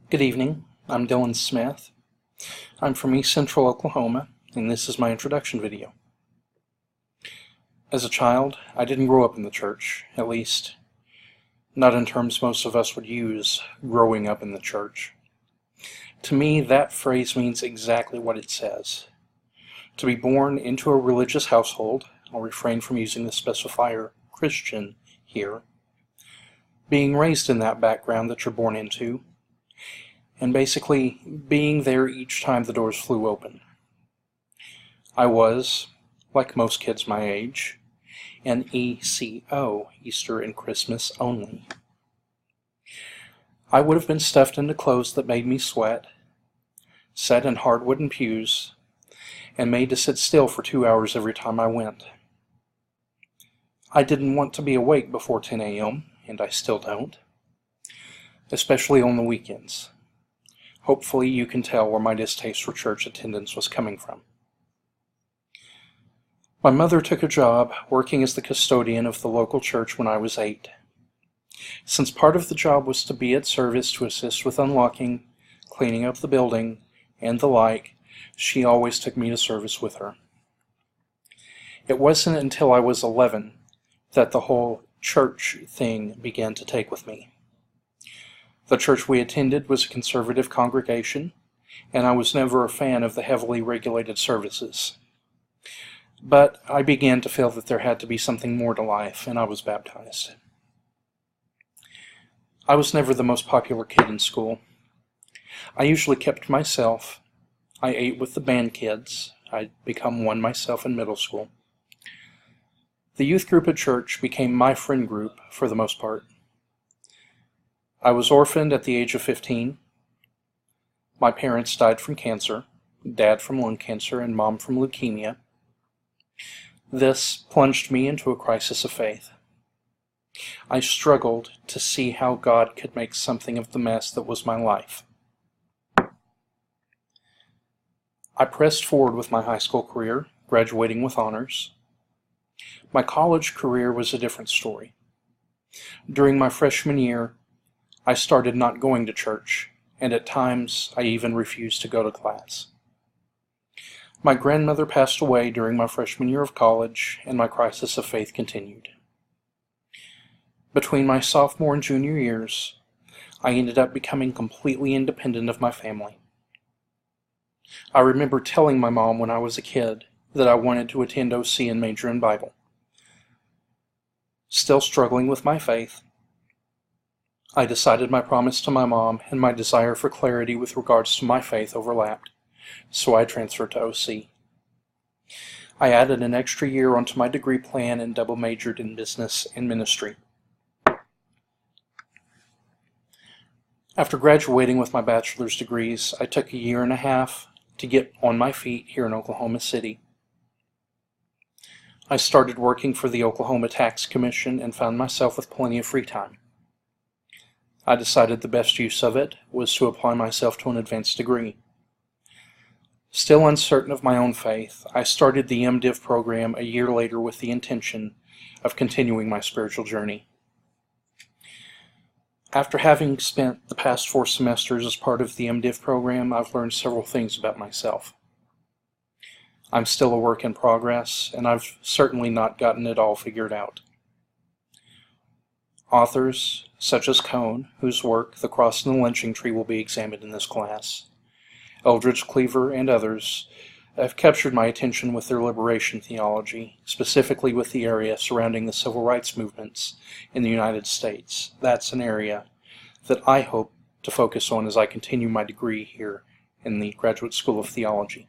Good evening, I'm Dillon Smith. I'm from East Central Oklahoma, and this is my introduction video. As a child, I didn't grow up in the church, at least not in terms most of us would use, growing up in the church. To me, that phrase means exactly what it says. To be born into a religious household, I'll refrain from using the specifier Christian here, being raised in that background that you're born into, and basically being there each time the doors flew open. I was, like most kids my age, an ECO, Easter and Christmas only. I would have been stuffed into clothes that made me sweat, sat in hard wooden pews, and made to sit still for 2 hours every time I went. I didn't want to be awake before 10 a.m., and I still don't, especially on the weekends. Hopefully you can tell where my distaste for church attendance was coming from. My mother took a job working as the custodian of the local church when I was 8. Since part of the job was to be at service to assist with unlocking, cleaning up the building, and the like, she always took me to service with her. It wasn't until I was 11 that the whole church thing began to take with me. The church we attended was a conservative congregation, and I was never a fan of the heavily regulated services. But I began to feel that there had to be something more to life, and I was baptized. I was never the most popular kid in school. I usually kept to myself. I ate with the band kids. I'd become one myself in middle school. The youth group at church became my friend group for the most part. I was orphaned at the age of 15. My parents died from cancer, Dad from lung cancer and Mom from leukemia. This plunged me into a crisis of faith. I struggled to see how God could make something of the mess that was my life. I pressed forward with my high school career, graduating with honors. My college career was a different story. During my freshman year, I started not going to church, and at times I even refused to go to class. My grandmother passed away during my freshman year of college, and my crisis of faith continued. Between my sophomore and junior years, I ended up becoming completely independent of my family. I remember telling my mom when I was a kid that I wanted to attend OC and major in Bible. Still struggling with my faith, I decided my promise to my mom and my desire for clarity with regards to my faith overlapped, so I transferred to OC. I added an extra year onto my degree plan and double majored in business and ministry. After graduating with my bachelor's degrees, I took a year and a half to get on my feet here in Oklahoma City. I started working for the Oklahoma Tax Commission and found myself with plenty of free time. I decided the best use of it was to apply myself to an advanced degree. Still uncertain of my own faith, I started the MDiv program a year later with the intention of continuing my spiritual journey. After having spent the past 4 semesters as part of the MDiv program, I've learned several things about myself. I'm still a work in progress, and I've certainly not gotten it all figured out. Authors such as Cone, whose work, The Cross and the Lynching Tree, will be examined in this class, Eldridge Cleaver, and others have captured my attention with their liberation theology, specifically with the area surrounding the civil rights movements in the United States. That's an area that I hope to focus on as I continue my degree here in the Graduate School of Theology.